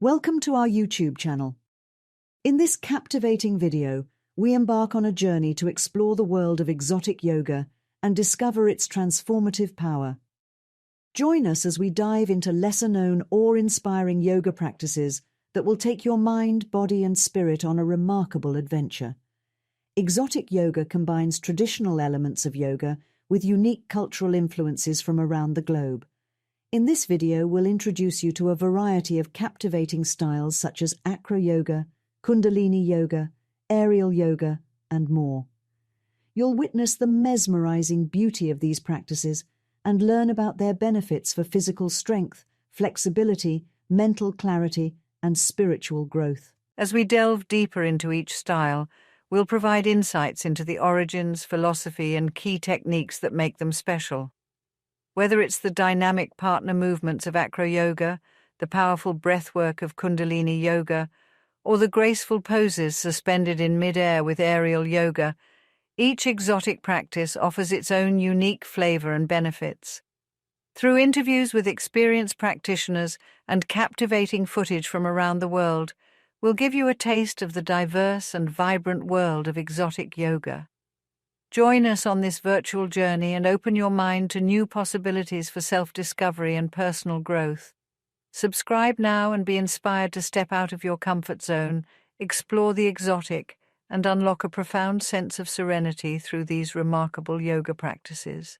Welcome to our YouTube channel. In this captivating video, we embark on a journey to explore the world of exotic yoga and discover its transformative power. Join us as we dive into lesser-known, awe-inspiring yoga practices that will take your mind, body, and spirit on a remarkable adventure. Exotic yoga combines traditional elements of yoga with unique cultural influences from around the globe. In this video, we'll introduce you to a variety of captivating styles such as acro yoga, kundalini yoga, aerial yoga, and more. You'll witness the mesmerizing beauty of these practices and learn about their benefits for physical strength, flexibility, mental clarity, and spiritual growth. As we delve deeper into each style, we'll provide insights into the origins, philosophy, and key techniques that make them special. Whether it's the dynamic partner movements of acro yoga, the powerful breathwork of kundalini yoga, or the graceful poses suspended in mid-air with aerial yoga, each exotic practice offers its own unique flavor and benefits. Through interviews with experienced practitioners and captivating footage from around the world, we'll give you a taste of the diverse and vibrant world of exotic yoga. Join us on this virtual journey and open your mind to new possibilities for self-discovery and personal growth. Subscribe now and be inspired to step out of your comfort zone, explore the exotic, and unlock a profound sense of serenity through these remarkable yoga practices.